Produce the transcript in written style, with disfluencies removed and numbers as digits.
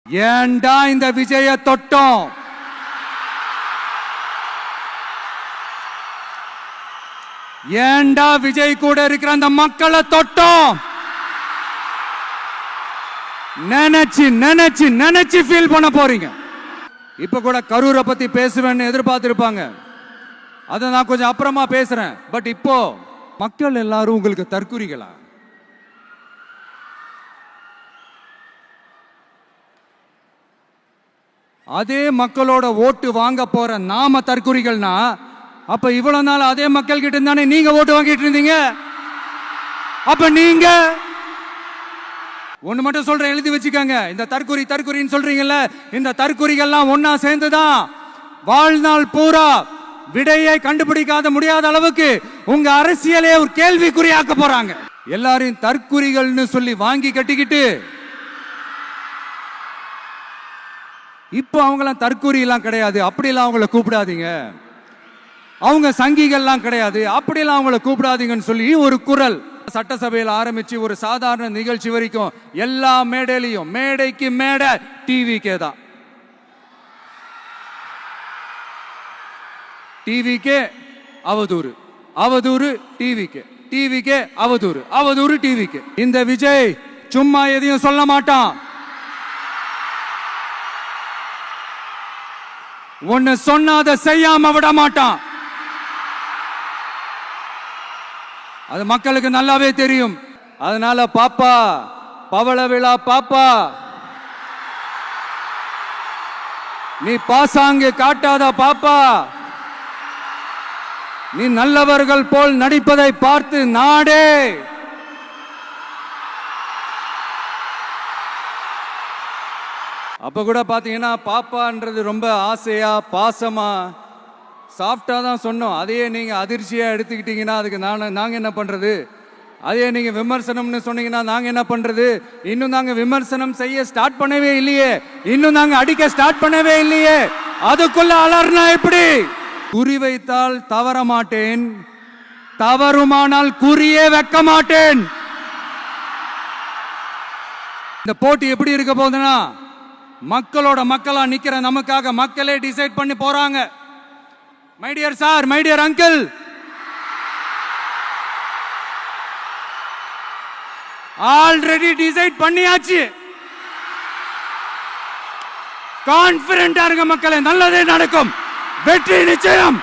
ஏண்டா இந்த விஜய தொட்டோம்? ஏண்டா விஜய் கூட இருக்கிற அந்த மக்களை தொட்டோம்? நினைச்சு நினைச்சு நினைச்சு ஃபீல் பண்ண போறீங்க. இப்ப கூட கரூரை பத்தி பேசுவேன்னு எதிர்பார்த்திருப்பாங்க. அதை நான் கொஞ்சம் அப்புறமா பேசுறேன். பட் இப்போ மக்கள் எல்லாரும் உங்களுக்கு தற்குறிகளா? அதே மக்களோட ஓட்டு வாங்க போற நாம தற்குறிகள்னா, அப்ப இவ்வளவு நாள் அதே மக்கள் கிட்ட இருந்தானே நீங்க ஓட்டு வாங்கிட்டு இருந்தீங்க. அப்ப நீங்க ஒண்ணு மட்டும் சொல்றேன், எழுதி வச்சுக்கோங்க. இந்த தற்குறின்னு சொல்றீங்கல்ல, இந்த தற்குறிகள்லாம் ஒன்னா சேர்ந்துதான் வாழ்நாள் பூரா விடையை கண்டுபிடிக்காத முடியாத அளவுக்கு உங்க அரசியலே ஒரு கேள்விக்குறியாக்க போறாங்க. எல்லாரையும் தற்குறிகள்னு சொல்லி வாங்கி கட்டிக்கிட்டு இப்போ அவங்களாம் தற்குறி எல்லாம் கிடையாது, அப்படிலாம் அவங்கள கூப்பிடாதீங்க. அவங்க சங்கிகள்லாம் கிடையாது, அப்படிலாம் அவங்கள கூப்பிடாதீங்கன்னு சொல்லி ஒரு குரல் சட்டசபையில் ஆரம்பிச்சு ஒரு சாதாரண நிகழ்ச்சி வரைக்கும் எல்லா மேடையிலையும், மேடைக்கு மேடை டிவிக்கே தான். டிவிக்கே அவதூறு, அவதூறு டிவிக்கு, டிவிக்கே அவதூறு, அவதூறு டிவிக்கு. இந்த விஜய் சும்மா எதையும் சொல்ல மாட்டான். ஒன்னு சொன்ன அதை செய்யாம விட மாட்டான். அது மக்களுக்கு நல்லாவே தெரியும். அதனால பாப்பா, பவள விழா பாப்பா, நீ பாசாங்கு காட்டாத பாப்பா. நீ நல்லவர்கள் போல் நடிப்பதை பார்த்து நாடே அப்ப கூட பாத்தீங்கன்னா பாப்பான்றது ரொம்ப ஆசையா பாசமா சாஃப்டா தான் சொன்னோம். அதையே நீங்க அதிர்ச்சியா எடுத்துக்கிட்டீங்கன்னா அதுக்கு நாங்க என்ன பண்றது? அதே நீங்க விமர்சனம்னு சொன்னீங்கன்னா நாங்க என்ன பண்றது? இன்னும் நாங்க விமர்சனம் செய்ய ஸ்டார்ட் பண்ணவே இல்லையே, இன்னும் நாங்க அடிக்க ஸ்டார்ட் பண்ணவே இல்லையே, அதுக்குள்ள அலர்னா எப்படி? குறி வைத்தால் தவற மாட்டேன், தவறுமானால் குறியே வைக்க மாட்டேன். இந்த போட்டி எப்படி இருக்க போகுதுன்னா, மக்களோட மக்களா நிக்கிற நமக்காக மக்களே டிசைட் பண்ணி போறாங்க. My dear sir, my dear uncle, already decide பண்ணியாச்சு. கான்பிடென்டா இருங்க மக்களே, நல்லதே நடக்கும், வெற்றி நிச்சயம்.